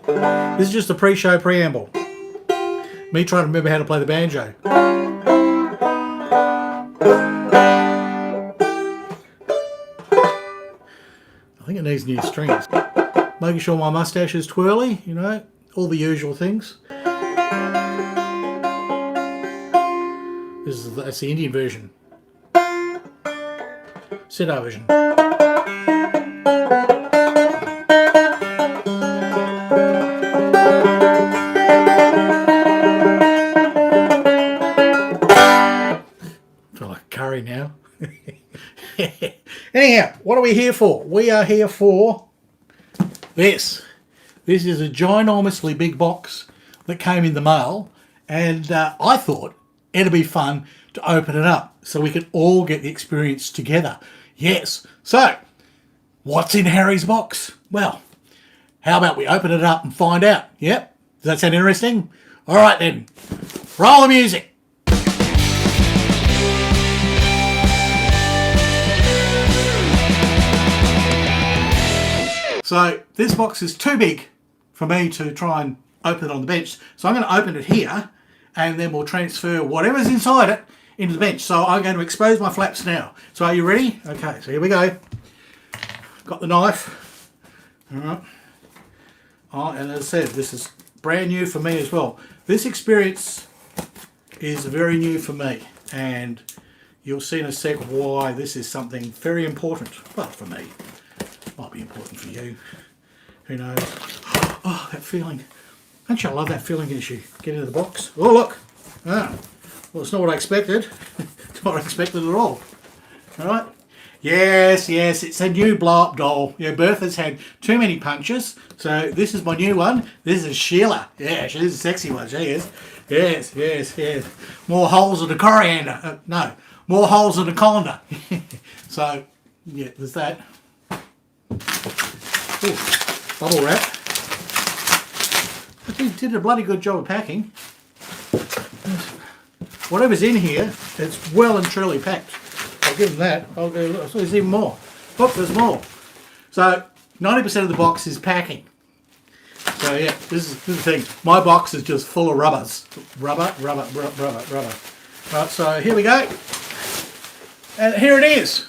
This is just a pre-show preamble. Me trying to remember how to play the banjo. I think it needs new strings. Making sure my mustache is twirly, you know, all the usual things. That's the Indian version. Sitar version. Feel like a curry now. Anyhow, what are we here for? We are here for this. This is a ginormously big box that came in the mail, and I thought it'd be fun to open it up so we could all get the experience together. Yes. So, what's in Harry's box? Well, how about we open it up and find out? Yep. Does that sound interesting? All right then. Roll the music. So this box is too big for me to try and open it on the bench. So I'm going to open it here, and then we'll transfer whatever's inside it into the bench. So I'm going to expose my flaps now. So are you ready? Okay, so here we go. Got the knife. All right. Oh, and as I said, this is brand new for me as well. This experience is very new for me, and you'll see in a sec why this is something very important. Well, for me. Might be important for you. Who knows? Oh, that feeling. Don't you love that feeling as you get into the box? Oh, look. Ah, well, it's not what I expected. It's not what I expected at all. All right. Yes, it's a new blow-up doll. Yeah, Bertha's had too many punches, so this is my new one. This is Sheila. Yeah, she's a sexy one. She is. Yes. More holes in the coriander. No, more holes in the colander. So, yeah, there's that. Ooh, bubble wrap. I think did a bloody good job of packing. Whatever's in here, it's well and truly packed. I'll give them that. I'll go. There's even more. Look, there's more. So 90% of the box is packing. So yeah, this is the thing. My box is just full of rubbers. Rubber. Right. So here we go. And here it is.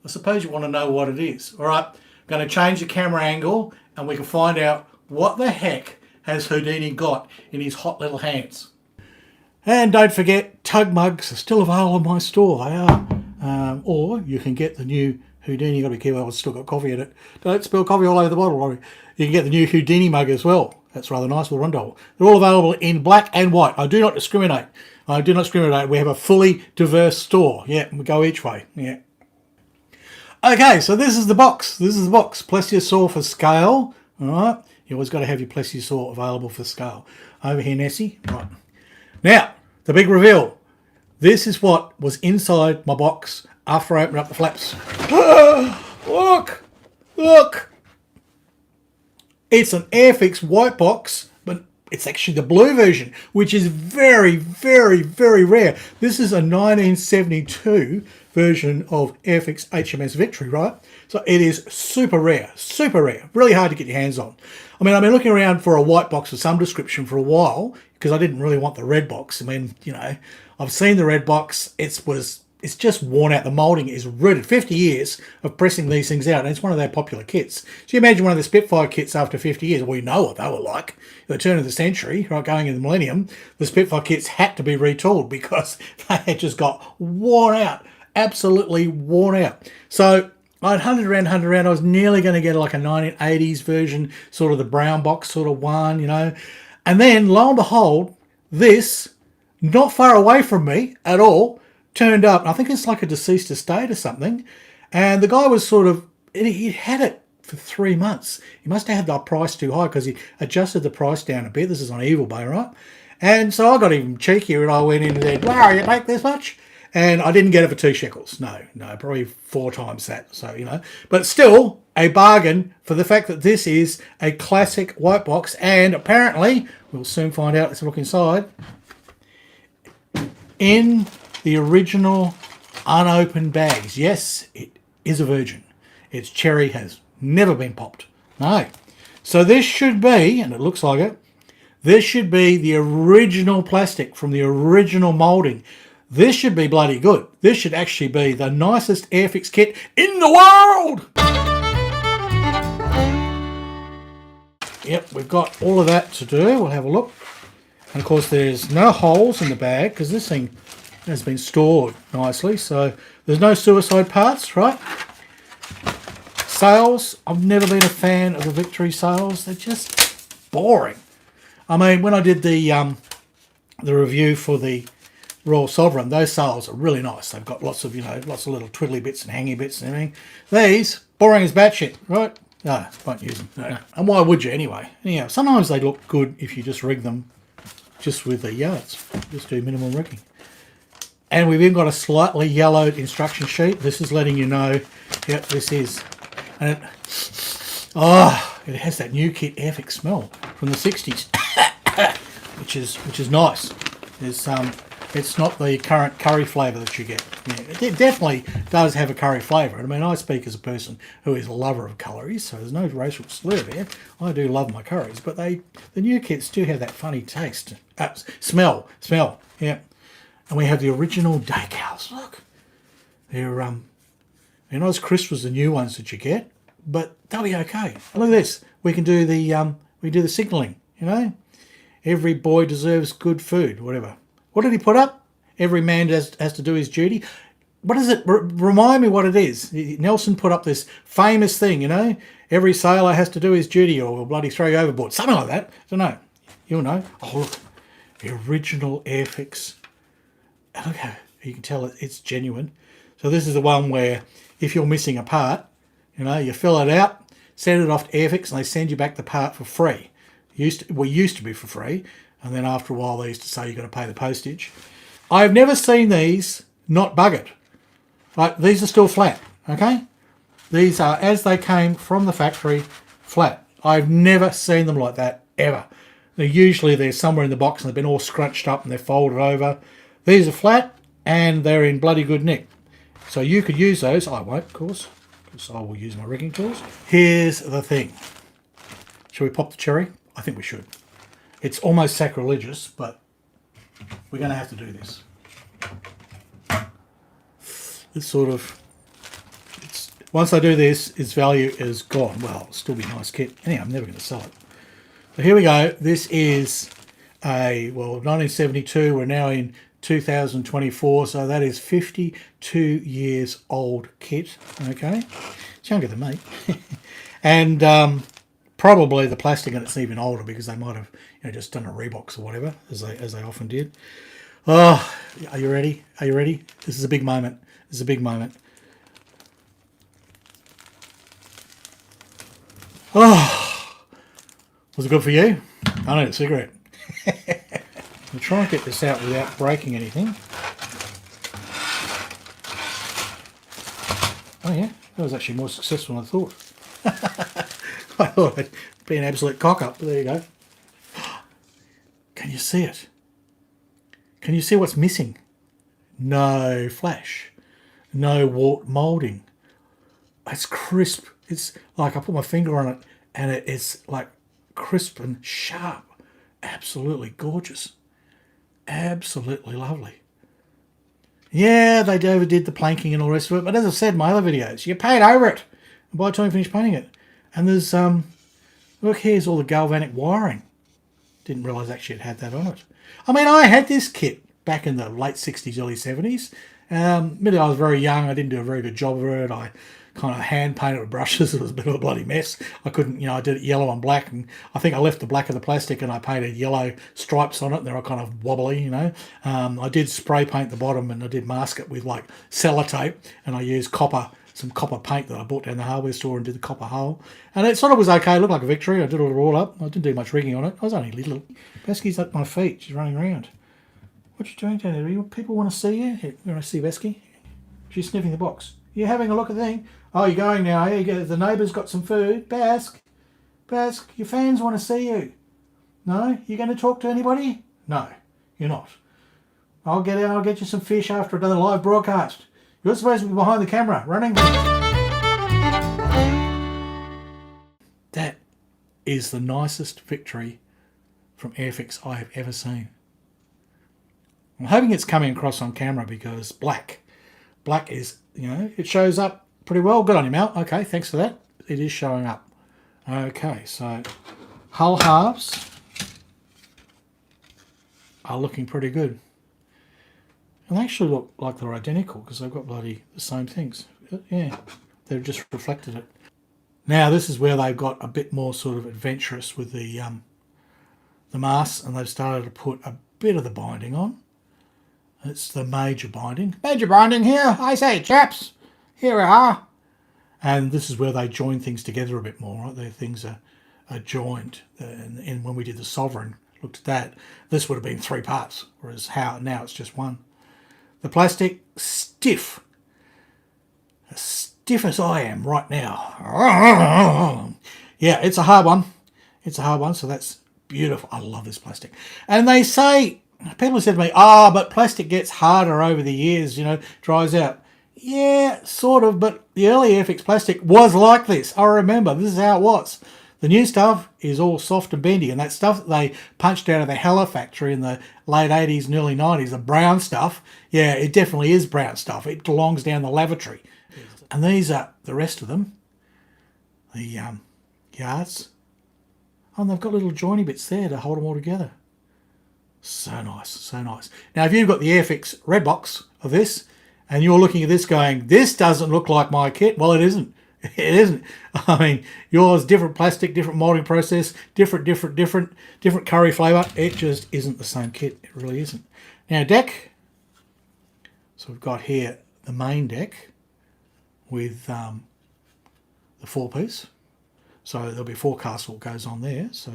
I suppose you want to know what it is. All right, I'm going to change the camera angle and we can find out what the heck has Houdini got in his hot little hands. And don't forget, tug mugs are still available in my store. They are. Or you can get the new Houdini. You've got to be careful, it's still got coffee in it. Don't spill coffee all over the bottle. You can get the new Houdini mug as well. That's rather nice, little rondel. They're all available in black and white. I do not discriminate. We have a fully diverse store. Yeah, we go each way. Yeah. Okay, so this is the box. Plesiosaur for scale. All right. You always got to have your plesiosaur available for scale. Over here, Nessie. Right. Now, the big reveal. This is what was inside my box after I opened up the flaps. Look. It's an Airfix white box, but it's actually the blue version, which is very, very, very rare. This is a 1972 version of Airfix HMS Victory, right? So it is super rare, really hard to get your hands on. I mean, I've been looking around for a white box of some description for a while because I didn't really want the red box. I mean, you know, I've seen the red box. It's just worn out. The moulding is rooted. 50 years of pressing these things out, and it's one of their popular kits. So you imagine one of the Spitfire kits after 50 years. We know what they were like. At the turn of the century, right, going in the millennium, the Spitfire kits had to be retooled because they had just got worn out. Absolutely worn out. So I'd hunted around. I was nearly going to get like a 1980s version, sort of the brown box sort of one, you know. And then, lo and behold, this, not far away from me at all, turned up. I think it's like a deceased estate or something. And the guy was sort of, he had it for 3 months. He must have had the price too high because he adjusted the price down a bit. This is on Evil Bay, right? And so I got even cheekier and I went in and said, wow, you make this much? And I didn't get it for 2 shekels. No, probably 4 times that. So, you know, but still a bargain for the fact that this is a classic white box. And apparently, we'll soon find out. Let's look inside. In the original unopened bags. Yes, it is a virgin. Its cherry has never been popped. No. So this should be, and it looks like it, this should be the original plastic from the original moulding. This should be bloody good. This should actually be the nicest Airfix kit in the world. Yep, we've got all of that to do. We'll have a look. And of course there's no holes in the bag because this thing has been stored nicely. So there's no suicide parts, right? Sails. I've never been a fan of the Victory sails. They're just boring. I mean, when I did the review for the Royal Sovereign, those sails are really nice. They've got lots of, lots of little twiddly bits and hangy bits and everything. These, boring as batshit, right? No, won't use them. No. And why would you anyway? Anyhow, sometimes they look good if you just rig them just with the yards. Just do minimal rigging. And we've even got a slightly yellowed instruction sheet. This is letting you know, yep, this is. And it has that new kit Airfix smell from the 60s, which is nice. It's not the current curry flavour that you get. Yeah, it definitely does have a curry flavour. I mean, I speak as a person who is a lover of curries, so there's no racial slur there. I do love my curries, but the new kits do have that funny taste, smell. Yeah, and we have the original decals. Look, they're not as crisp as the new ones that you get, but they'll be okay. And look at this. We can do the signalling. Every boy deserves good food. Whatever. What did he put up? Every man has to do his duty. What is it? Remind me what it is. Nelson put up this famous thing, Every sailor has to do his duty or we'll bloody throw you overboard. Something like that. I don't know. You'll know. Oh, look. The original Airfix. Look how you can tell it's genuine. So this is the one where if you're missing a part, you fill it out, send it off to Airfix and they send you back the part for free. Used to be for free. And then after a while, they used to say you've got to pay the postage. I've never seen these not buggered. Like, these are still flat, okay? These are, as they came from the factory, flat. I've never seen them like that, ever. They're somewhere in the box and they've been all scrunched up and they're folded over. These are flat and they're in bloody good nick. So you could use those. I won't, of course, because I will use my rigging tools. Here's the thing. Shall we pop the cherry? I think we should. It's almost sacrilegious, but we're going to have to do this. Once I do this, its value is gone. Well, it'll still be a nice kit. Anyhow, I'm never going to sell it. So here we go. This is 1972. We're now in 2024, so that is 52 years old kit. Okay, it's younger than me. And probably the plastic in it's even older because they might have just done a Reeboks or whatever, as they often did. Oh, are you ready? Are you ready? This is a big moment. This is a big moment. Oh, was it good for you? I need a cigarette. I'll try and get this out without breaking anything. Oh yeah, that was actually more successful than I thought. I thought I'd be an absolute cock-up, but there you go. Can you see it? Can you see what's missing? No flash. No wart moulding. It's crisp. It's like I put my finger on it and it's like crisp and sharp. Absolutely gorgeous. Absolutely lovely. Yeah, they overdid the planking and all the rest of it, but as I've said in my other videos, you paid over it by the time you finish painting it. And there's, look, here's all the galvanic wiring. Didn't realise actually it had that on it. I mean, I had this kit back in the late 60s, early 70s. Admittedly, I was very young. I didn't do a very good job of it. I kind of hand painted with brushes. It was a bit of a bloody mess. I couldn't, I did it yellow and black, and I think I left the black of the plastic and I painted yellow stripes on it. And they were kind of wobbly, I did spray paint the bottom and I did mask it with like sellotape, and I used some copper paint that I bought down the hardware store and did the copper hull. And it sort of was okay. It looked like a Victory. I did it all up. I didn't do much rigging on it. I was only little. Besky's at my feet. She's running around. What you doing down there? People want to see you? Here, you want to see Besky? She's sniffing the box. You're having a look at the thing? Oh, you're going now. Here you go. The neighbour's got some food. Bask, your fans want to see you. No? You going to talk to anybody? No, you're not. I'll get out. I'll get you some fish after I've done the live broadcast. You're supposed to be behind the camera, running. That is the nicest victory from Airfix I have ever seen. I'm hoping it's coming across on camera because black is, it shows up pretty well. Good on you, Mel. Okay, thanks for that. It is showing up. Okay, so hull halves are looking pretty good. And they actually look like they're identical because they've got bloody the same things. Yeah, they've just reflected it. Now this is where they've got a bit more sort of adventurous with the masts, and they've started to put a bit of the binding on. It's the major binding. Major binding here, I say, chaps. Here we are. And this is where they join things together a bit more, right? Their things are joined. And when we did the Sovereign, looked at that, this would have been 3 parts, whereas now it's just one. The plastic, stiff. As stiff as I am right now. Yeah, it's a hard one. It's a hard one, so that's beautiful. I love this plastic. And they say, people have said to me, but plastic gets harder over the years, dries out. Yeah, sort of, but the early Airfix plastic was like this. I remember, this is how it was. The new stuff is all soft and bendy, and that stuff that they punched out of the Hella factory in the late 80s and early 90s, the brown stuff, yeah, it definitely is brown stuff. It belongs down the lavatory. And these are the rest of them, the yards. Oh, and they've got little joiny bits there to hold them all together. So nice, so nice. Now, if you've got the Airfix red box of this, and you're looking at this going, this doesn't look like my kit, well, it isn't. It isn't. I mean, yours, different plastic, different moulding process, different curry flavour. It just isn't the same kit. It really isn't. Now, deck. So we've got here the main deck with the 4-piece. So there'll be a forecastle that goes on there. So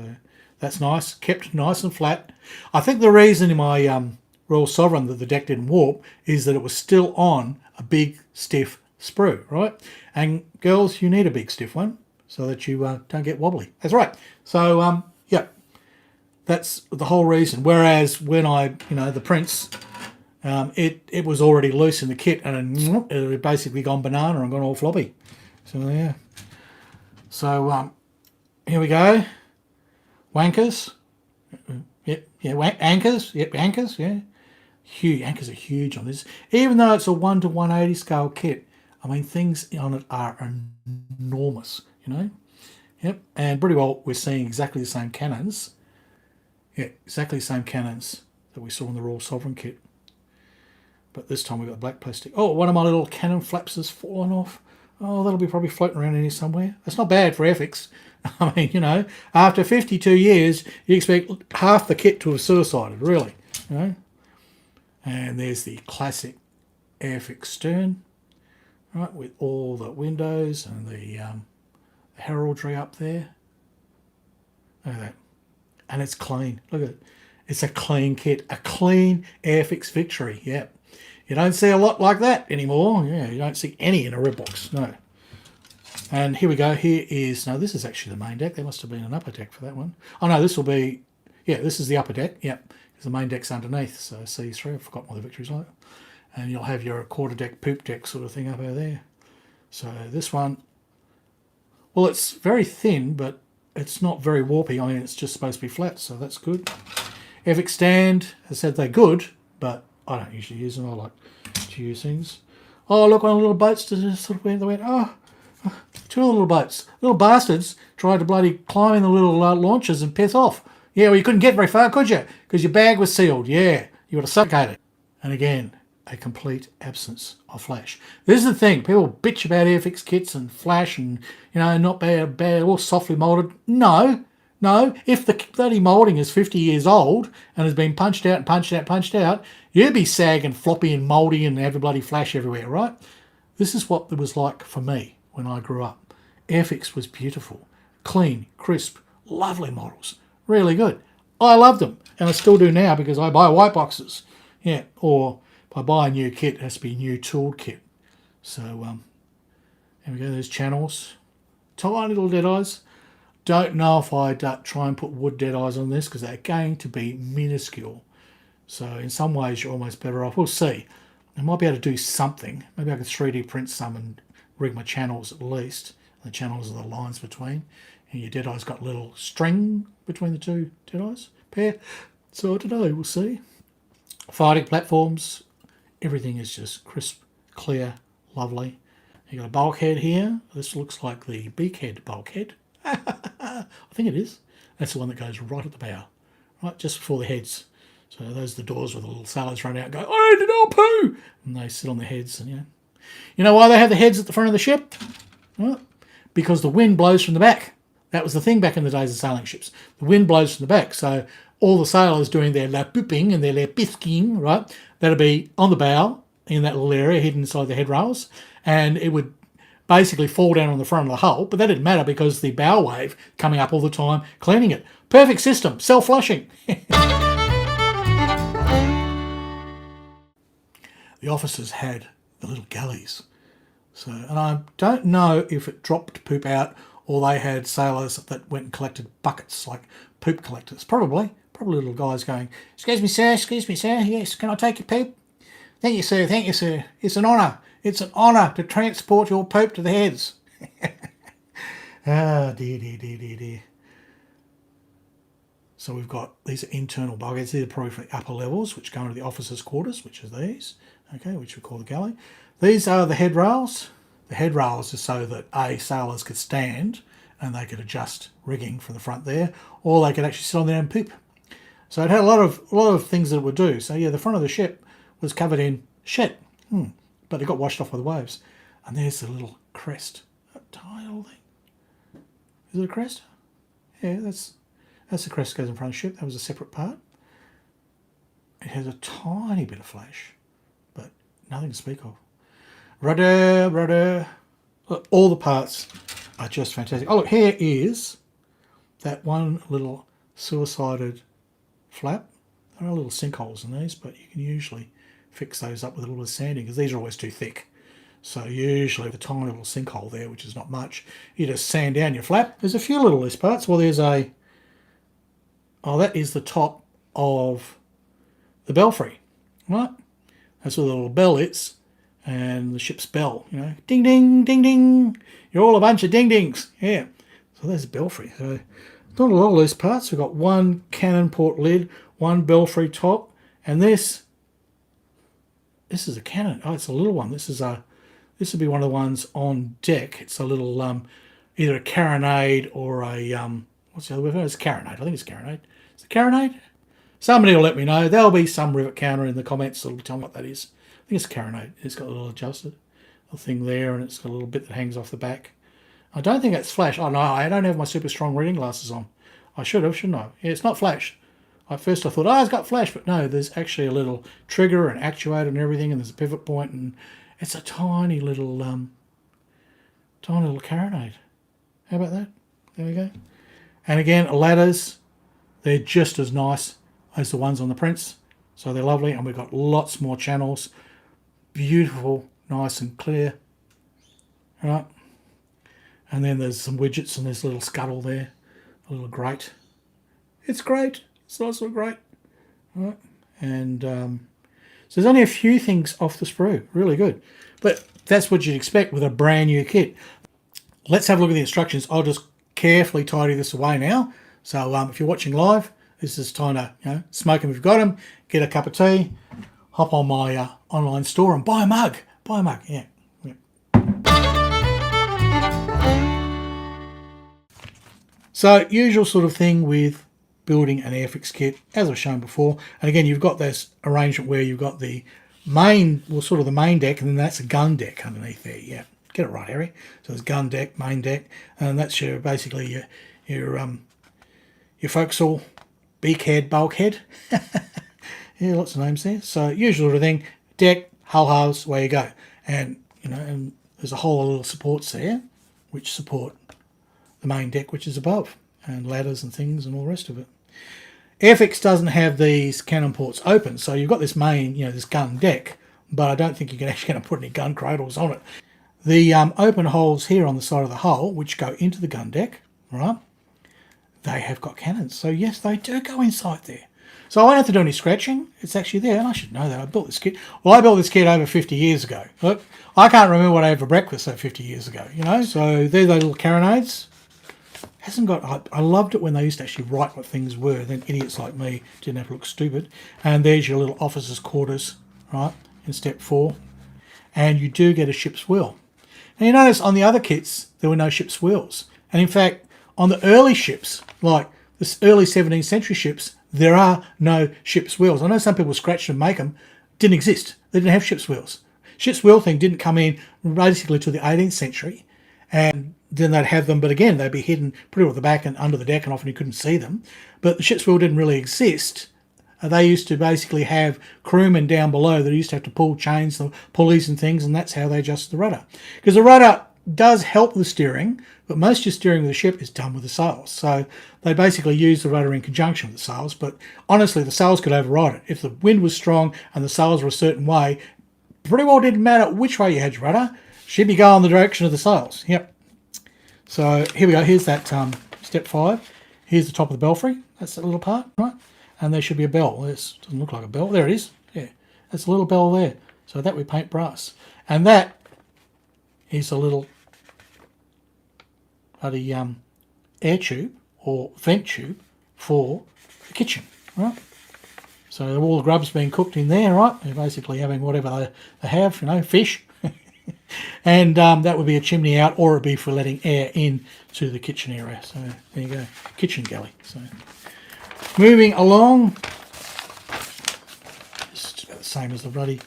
that's nice. Kept nice and flat. I think the reason in my Royal Sovereign that the deck didn't warp is that it was still on a big, stiff sprue, right? And girls, you need a big stiff one so that you don't get wobbly. That's right. So yeah, that's the whole reason. Whereas when the Prince, it was already loose in the kit and it had basically gone banana and gone all floppy. So yeah. So here we go. Wankers. Yep, yeah, anchors. Yep, anchors. Yeah, huge anchors are huge on this. Even though it's a 1:180 scale kit, I mean things on it are enormous. Yep, and pretty well we're seeing exactly the same cannons. Yeah, exactly the same cannons that we saw in the Royal Sovereign kit. But this time we've got black plastic. Oh, one of my little cannon flaps has fallen off. Oh, that'll be probably floating around in here somewhere. That's not bad for Airfix. I mean, after 52 years, you expect half the kit to have suicided, really. And there's the classic Airfix stern, right, with all the windows and the heraldry up there. Look at that. And it's clean. Look at it. It's a clean kit. A clean Airfix victory. Yep. You don't see a lot like that anymore. Yeah, you don't see any in a red box. No. And here we go. Here is... No, this is actually the main deck. There must have been an upper deck for that one. Oh, no, this will be... Yeah, this is the upper deck. Yep. Because the main deck's underneath. So C3. I forgot what the victory's like. And you'll have your quarter deck, poop deck sort of thing up over there. So this one... Well, it's very thin, but it's not very warpy. I mean, it's just supposed to be flat, so that's good. Airfix stand. As I said, they're good, but I don't usually use them. I like to use things. Oh, look, one of the little boats just sort of went, oh, 2 little boats. Little bastards tried to bloody climb in the little launches and piss off. Yeah, well, you couldn't get very far, could you? Because your bag was sealed. Yeah, you would have suffocated. And again, a complete absence of flash. This is the thing. People bitch about Airfix kits and flash and, not bad, all softly moulded. No. If the bloody moulding is 50 years old and has been punched out, you'd be sagging, floppy and mouldy and have a bloody flash everywhere, right? This is what it was like for me when I grew up. Airfix was beautiful, clean, crisp, lovely models, really good. I loved them, and I still do now because I buy white boxes. Yeah, or if I buy a new kit, it has to be a new tooled kit. So, here we go, there's channels. Tiny little dead eyes. Don't know if I'd try and put wood dead eyes on this because they're going to be minuscule. So in some ways you're almost better off. We'll see. I might be able to do something. Maybe I can 3D print some and rig my channels at least. The channels are the lines between. And your deadeye's got a little string between the two deadeyes pair. So I don't know, we'll see. Fighting platforms, everything is just crisp, clear, lovely. You got a bulkhead here. This looks like the beakhead bulkhead. I think it is. That's the one that goes right at the bow, right just before the heads. So those are the doors where the little sailors run out and go, "I did not poo!" And they sit on the heads. And you know why they have the heads at the front of the ship? Well, because the wind blows from the back. That was the thing back in the days of sailing ships. The wind blows from the back. So all the sailors doing their la pooping and their la pisking, right, that'll be on the bow in that little area hidden inside the headrails. And it would basically fall down on the front of the hull. But that didn't matter because the bow wave coming up all the time, cleaning it. Perfect system. Self-flushing. The officers had the little galleys. So, and I don't know if it dropped poop out or they had sailors that went and collected buckets like poop collectors. Probably little guys going, excuse me, sir, yes, can I take your poop? Thank you, sir, It's an honour. It's an honour to transport your poop to the heads. Ah, dear. So we've got these internal bulkheads. These are probably for the upper levels, which go into the officers' quarters, which are these, okay, which we call the galley. These are the headrails. The headrails are so that sailors could stand and they could adjust rigging from the front there, or they could actually sit on there and poop. So it had a lot of things that it would do. So yeah, the front of the ship was covered in shit, but it got washed off by the waves. And there's the little crest, that tiny little thing. Is it a crest? Yeah, that's the crest that goes in front of the ship. That was a separate part. It has a tiny bit of flash, but nothing to speak of. Rudder. Look, all the parts are just fantastic. Oh, look, here is that one little suicided flap. There are little sinkholes in these, but you can usually fix those up with a little bit of sanding because these are always too thick. So usually the tiny little sinkhole there, which is not much, you just sand down your flap. There's a few little loose parts. Well, there's that is the top of the belfry, right? That's where the little bell is. And the ship's bell, ding, ding, ding, ding. You're all a bunch of ding dings. Yeah. So there's the belfry. So not a lot of loose parts. We've got one cannon port lid, one belfry top, and this is a cannon. Oh, it's a little one. This would be one of the ones on deck. It's a little either a carronade or a what's the other word? It's carronade. I think it's carronade. Is it carronade? Somebody will let me know. There'll be some rivet counter in the comments that'll tell me what that is. I think it's carronade. It's got a little adjusted little thing there, and it's got a little bit that hangs off the back. I don't think it's flash. Oh no, I don't have my super strong reading glasses on. I should have, shouldn't I? Yeah, it's not flash. At first I thought, it's got flash, but no, there's actually a little trigger and actuator and everything, and there's a pivot point, and it's a tiny little carronade. How about that? There we go. And again, ladders, they're just as nice as the ones on the prints. So they're lovely, and we've got lots more channels. Beautiful, nice and clear. All right. And then there's some widgets and there's a little scuttle there. A little grate. It's great. It's a nice little grate. All right. And so there's only a few things off the sprue. Really good. But that's what you'd expect with a brand new kit. Let's have a look at the instructions. I'll just carefully tidy this away now. So if you're watching live, this is time to smoke them if you've got them, get a cup of tea, hop on my online store and buy a mug. Yeah. So usual sort of thing with building an Airfix kit, as I've shown before. And again, you've got this arrangement where you've got the main, sort of the main deck, and then that's a gun deck underneath there. Yeah, get it right, Harry. So there's gun deck, main deck, and that's basically your forecastle, beakhead, bulkhead. Yeah, lots of names there. So usual sort of thing, deck, hull house, where you go. And and there's a whole lot of little supports there which support the main deck, which is above, and ladders and things and all the rest of it. Airfix doesn't have these cannon ports open, so you've got this main, this gun deck, but I don't think you're actually going to put any gun cradles on it. The open holes here on the side of the hull, which go into the gun deck, right, they have got cannons. So yes, they do go inside there. So I won't have to do any scratching. It's actually there, and I should know that. I built this kit. Well, I built this kit over 50 years ago. Look, I can't remember what I had for breakfast 50 years ago, So they're those little carronades. hasn't got. I loved it when they used to actually write what things were. Then idiots like me didn't have to look stupid. And there's your little officers' quarters, right, in step 4. And you do get a ship's wheel. Now you notice on the other kits there were no ship's wheels. And in fact, on the early ships, like the early 17th century ships, there are no ship's wheels. I know some people scratched and make them. Didn't exist. They didn't have ship's wheels. Ship's wheel thing didn't come in basically to the 18th century. And then they'd have them, but again, they'd be hidden pretty well at the back and under the deck, and often you couldn't see them. But the ship's wheel didn't really exist. They used to basically have crewmen down below that used to have to pull chains, the pulleys and things, and that's how they adjusted the rudder. Because the rudder does help the steering, but most of your steering of the ship is done with the sails. So they basically use the rudder in conjunction with the sails, but honestly, the sails could override it. If the wind was strong and the sails were a certain way, pretty well didn't matter which way you had your rudder, she'd be going the direction of the sails. Yep. So here we go. Here's that step 5. Here's the top of the belfry. That's that little part, right? And there should be a bell. This doesn't look like a bell. There it is. Yeah, that's a little bell there. So that we paint brass. And that is a little bloody air tube or vent tube for the kitchen, right? So all the grub's being cooked in there, right? They're basically having whatever they have, fish. And that would be a chimney out, or it'd be for letting air in to the kitchen area. So there you go, kitchen galley. So moving along, it's about the same as the bloody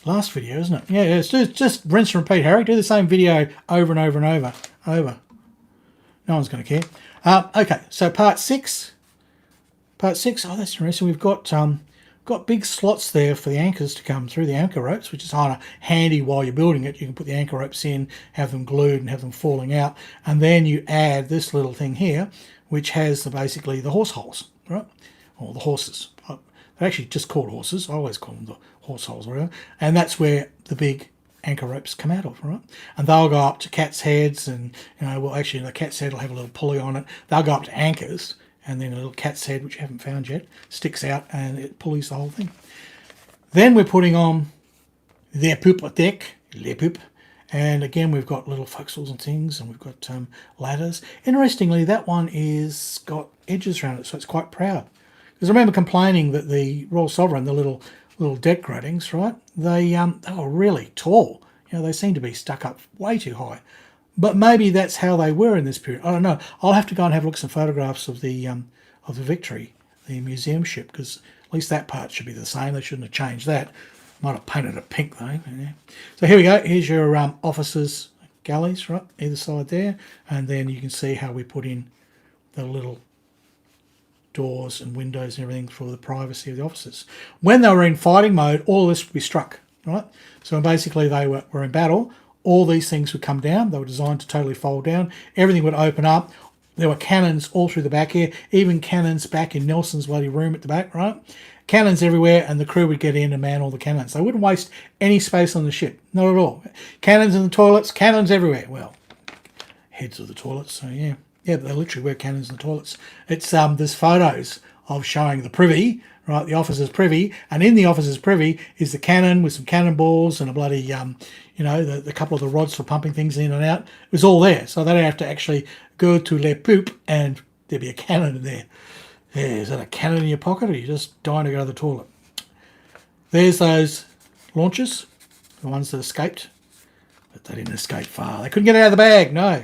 last video, isn't it? Yeah, it's just rinse and repeat, Harry. Do the same video over and over and over. No one's going to care. Okay, so part 6. Oh, that's interesting. We've got big slots there for the anchors to come through, the anchor ropes, which is kind of handy while you're building it. You can put the anchor ropes in, have them glued and have them falling out. And then you add this little thing here, which has basically the horse holes, right? Or the horses. They're actually just called horses. I always call them the horse holes, whatever. And that's where the big anchor ropes come out of, right? And they'll go up to cat's heads, and actually the cat's head will have a little pulley on it. They'll go up to anchors, and then a little cat's head, which you haven't found yet, sticks out and it pulleys the whole thing. Then we're putting on their poop deck, le poop, and again we've got little forecastles and things, and we've got ladders. Interestingly, that one is got edges around it, so it's quite proud. Because I remember complaining that the Royal Sovereign, the little deck gratings, right? They were really tall. They seem to be stuck up way too high. But maybe that's how they were in this period. I don't know. I'll have to go and have a look at some photographs of the Victory, the museum ship, because at least that part should be the same. They shouldn't have changed that. Might have painted it pink though. Yeah. So here we go. Here's your officers' galleys, right? Either side there. And then you can see how we put in the little doors and windows and everything for the privacy of the officers. When they were in fighting mode, all this would be struck, right? So basically they were in battle. All these things would come down. They were designed to totally fold down. Everything would open up. There were cannons all through the back here, even cannons back in Nelson's bloody room at the back, right? Cannons everywhere, and the crew would get in and man all the cannons. They wouldn't waste any space on the ship, not at all. Cannons in the toilets, cannons everywhere. Well, heads of the toilets, so yeah. Yeah, but they literally wear cannons in the toilets. It's there's photos of showing the privy, right, the officer's privy, and in the officer's privy is the cannon with some cannonballs and a bloody, the couple of the rods for pumping things in and out. It was all there, so they don't have to actually go to le poop and there'd be a cannon in there. Yeah, is that a cannon in your pocket, or are you just dying to go to the toilet? There's those launchers, the ones that escaped, but they didn't escape far. They couldn't get it out of the bag, no.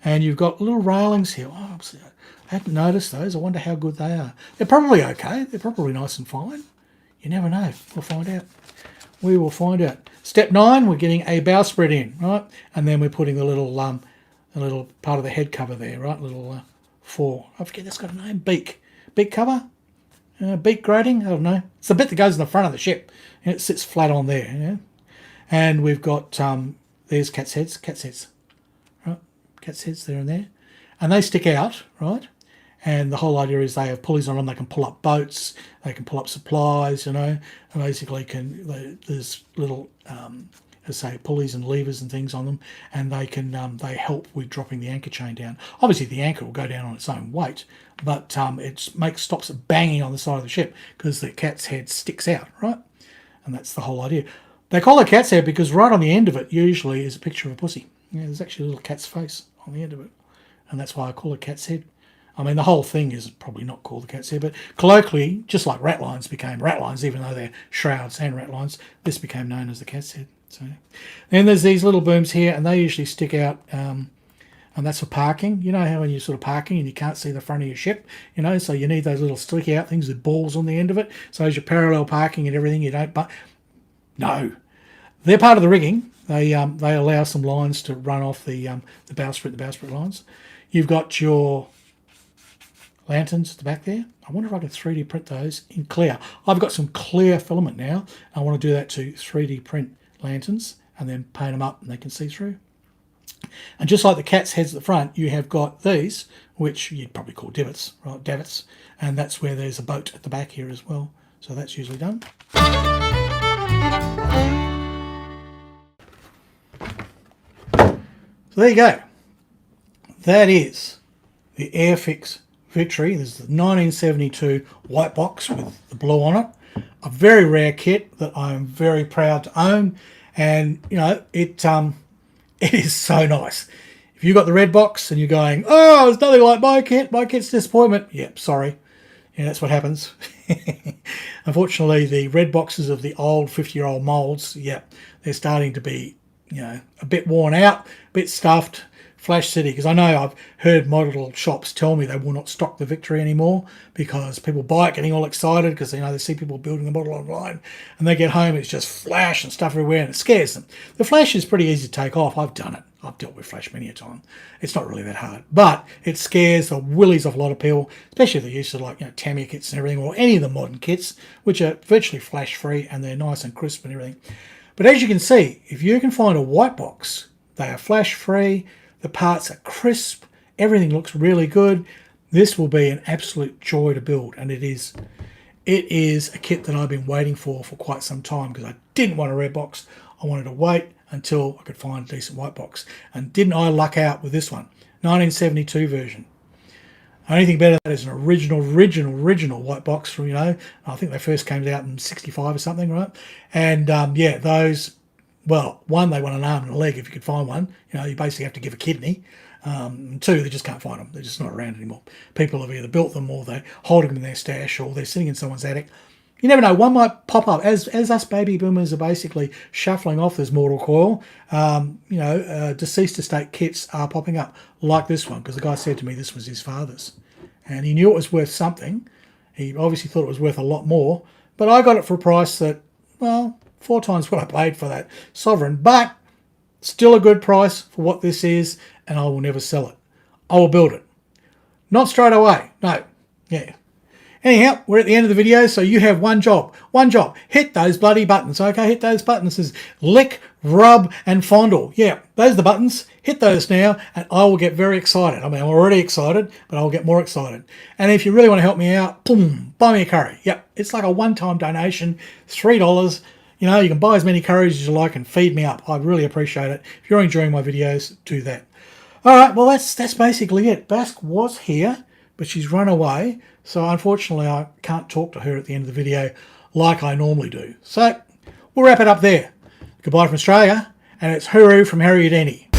And you've got little railings here. Oh, I hadn't noticed those. I wonder how good they are. They're probably okay. They're probably nice and fine. You never know. We'll find out. We will find out. Step 9, we're getting a bowsprit in, right? And then we're putting the little part of the head cover there, right? Little I forget that's got a name. Beak cover? Beak grating? I don't know. It's the bit that goes in the front of the ship. And it sits flat on there. Yeah? And we've got, there's cat's heads. Right? Cat's heads there and there. And they stick out, right? And the whole idea is they have pulleys on them. They can pull up boats. They can pull up supplies, And basically there's little, pulleys and levers and things on them. And they can they help with dropping the anchor chain down. Obviously, the anchor will go down on its own weight, but it stops it banging on the side of the ship because the cat's head sticks out, right? And that's the whole idea. They call it cat's head because right on the end of it usually is a picture of a pussy. Yeah, there's actually a little cat's face on the end of it. and that's why I call it cat's head. I mean, the whole thing is probably not called the cat's head, but colloquially, just like ratlines became ratlines, even though they're shrouds and ratlines, this became known as the cat's head. So, then there's these little booms here, and they usually stick out, and that's for parking. You know how when you're sort of parking and you can't see the front of your ship, you know, so you need those little sticky out things with balls on the end of it. So as you're parallel parking and everything, you don't. But no, they're part of the rigging. They allow some lines to run off the bowsprit lines. You've got your lanterns at the back there. I wonder if I can 3D print those in clear. I've got some clear filament now. I want to do that to 3D print lanterns and then paint them up and they can see through. And just like the cat's heads at the front, you have got these, which you'd probably call divots, right? Davits, and that's where there's a boat at the back here as well. So that's usually done. So there you go. That is the Airfix Victory. This is the 1972 white box with the blue on it. A very rare kit that I'm very proud to own, and you know it is so nice. If you got the red box and you're going, oh, it's nothing like my kit's disappointment. Yep, sorry. Yeah, that's what happens. Unfortunately, the red boxes of the old 50-year-old molds, yep, they're starting to be, you know, a bit worn out, a bit stuffed. Flash City, because I know I've heard model shops tell me they will not stock the Victory anymore because people buy it getting all excited because they see people building the model online, and they get home, it's just flash and stuff everywhere and it scares them. The flash is pretty easy to take off. I've done it. I've dealt with flash many a time. It's not really that hard, but it scares the willies off a lot of people, especially if they're used to Tamiya kits and everything, or any of the modern kits, which are virtually flash free and they're nice and crisp and everything. But as you can see, if you can find a white box, they are flash free. The parts are crisp. Everything looks really good. This will be an absolute joy to build, and it is a kit that I've been waiting for quite some time because I didn't want a red box. I wanted to wait until I could find a decent white box, and didn't I luck out with this one, 1972 version. Only thing better than that is an original white box from, I think they first came out in 65 or something, right? And yeah, those. Well, one, they want an arm and a leg if you could find one. You basically have to give a kidney. Two, they just can't find them. They're just not around anymore. People have either built them or they're holding them in their stash or they're sitting in someone's attic. You never know. One might pop up. As us baby boomers are basically shuffling off this mortal coil, deceased estate kits are popping up like this one, because the guy said to me this was his father's. And he knew it was worth something. He obviously thought it was worth a lot more. But I got it for a price that, well, 4 times what I paid for that Sovereign, but still a good price for what this is, and I will never sell it. I will build it. Not straight away, no. Yeah. Anyhow, we're at the end of the video, so you have one job. Hit those bloody buttons, okay? Hit those buttons. It says lick, rub, and fondle. Yeah, those are the buttons. Hit those now, and I will get very excited. I mean, I'm already excited, but I'll get more excited. And if you really want to help me out, boom, buy me a curry. Yep, it's like a one-time donation, $3. You can buy as many curries as you like and feed me up. I'd really appreciate it. If you're enjoying my videos, do that. All right, well, that's basically it. Bask was here, but she's run away. So unfortunately, I can't talk to her at the end of the video like I normally do. So we'll wrap it up there. Goodbye from Australia, and it's hooroo from Harry Houdini.